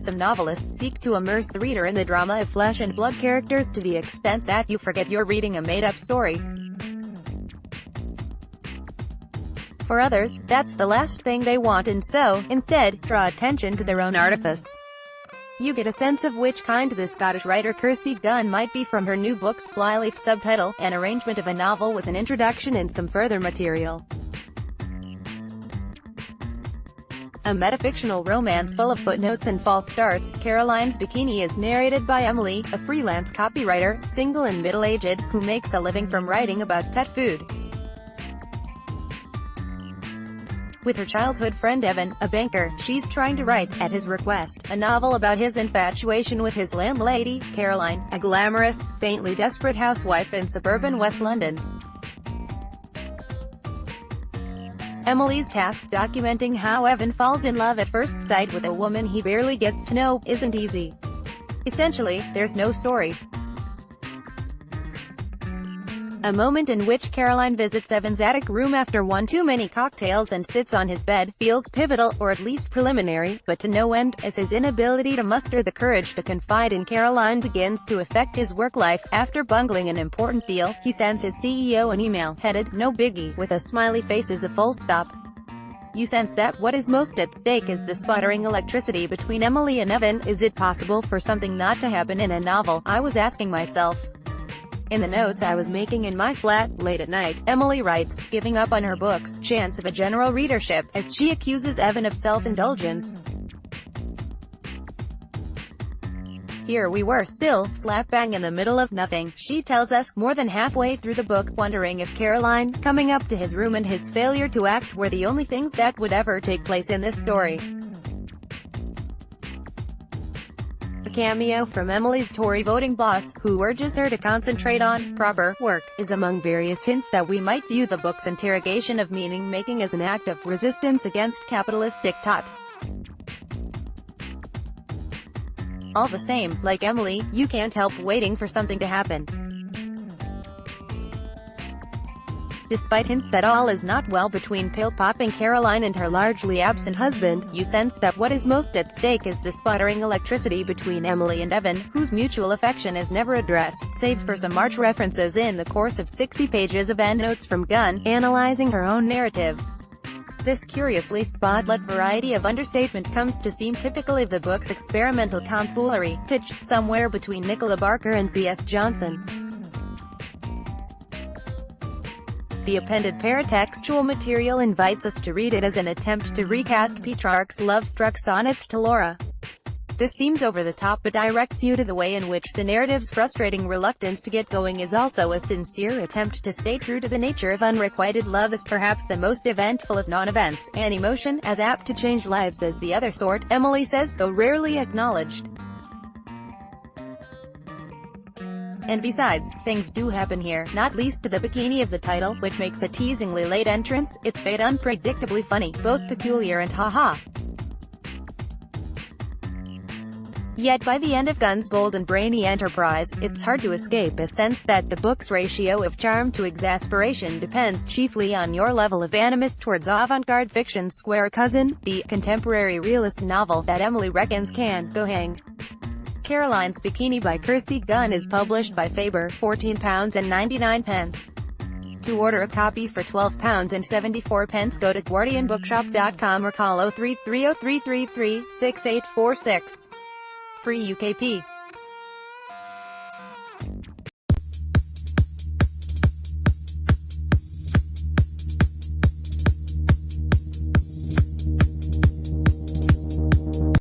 some novelists seek to immerse the reader in the drama of flesh and blood characters to the extent that you forget you're reading a made-up story. For others, that's the last thing they want and so, instead, draw attention to their own artifice. You get a sense of which kind the Scottish writer Kirsty Gunn might be from her new book's flyleaf subtitle, an arrangement of a novel with an introduction and some further material. A metafictional romance full of footnotes and false starts, Caroline's Bikini is narrated by Emily, a freelance copywriter, single and middle-aged, who makes a living from writing about pet food. With her childhood friend Evan, a banker, she's trying to write, at his request, a novel about his infatuation with his landlady, Caroline, a glamorous, faintly desperate housewife in suburban West London. Emily's task, documenting how Evan falls in love at first sight with a woman he barely gets to know, isn't easy. Essentially, there's no story. A moment in which Caroline visits Evan's attic room after one too many cocktails and sits on his bed, feels pivotal, or at least preliminary, but to no end, as his inability to muster the courage to confide in Caroline begins to affect his work life. After bungling an important deal, he sends his CEO an email, headed, "No biggie," with a smiley face as a full stop. You sense that what is most at stake is the sputtering electricity between Emily and Evan. Is it possible for something not to happen in a novel? I was asking myself. In the notes I was making in my flat, late at night, Emily writes, giving up on her book's chance of a general readership, as she accuses Evan of self-indulgence. Here we were still, slap bang in the middle of nothing, she tells us, more than halfway through the book, wondering if Caroline, coming up to his room and his failure to act were the only things that would ever take place in this story. A cameo from Emily's Tory voting boss, who urges her to concentrate on proper work, is among various hints that we might view the book's interrogation of meaning-making as an act of resistance against capitalist diktat. All the same, like Emily, you can't help waiting for something to happen. Despite hints that all is not well between pill-popping Caroline and her largely absent husband, you sense that what is most at stake is the sputtering electricity between Emily and Evan, whose mutual affection is never addressed, save for some arch references in the course of 60 pages of endnotes from Gunn, analyzing her own narrative. This curiously spotlit variety of understatement comes to seem typical of the book's experimental tomfoolery, pitched somewhere between Nicola Barker and B.S. Johnson. The appended paratextual material invites us to read it as an attempt to recast Petrarch's love-struck sonnets to Laura. This seems over the top but directs you to the way in which the narrative's frustrating reluctance to get going is also a sincere attempt to stay true to the nature of unrequited love as perhaps the most eventful of non-events, an emotion as apt to change lives as the other sort, Emily says, though rarely acknowledged. And besides, things do happen here, not least to the bikini of the title, which makes a teasingly late entrance, its fate unpredictably funny, both peculiar and ha-ha. Yet by the end of Gunn's bold and brainy enterprise, it's hard to escape a sense that the book's ratio of charm to exasperation depends chiefly on your level of animus towards avant-garde fiction's square cousin, the contemporary realist novel that Emily reckons can go hang. Caroline's Bikini by Kirsty Gunn is published by Faber, £14.99. To order a copy for £12.74, go to guardianbookshop.com or call 033033368446. Free UKP.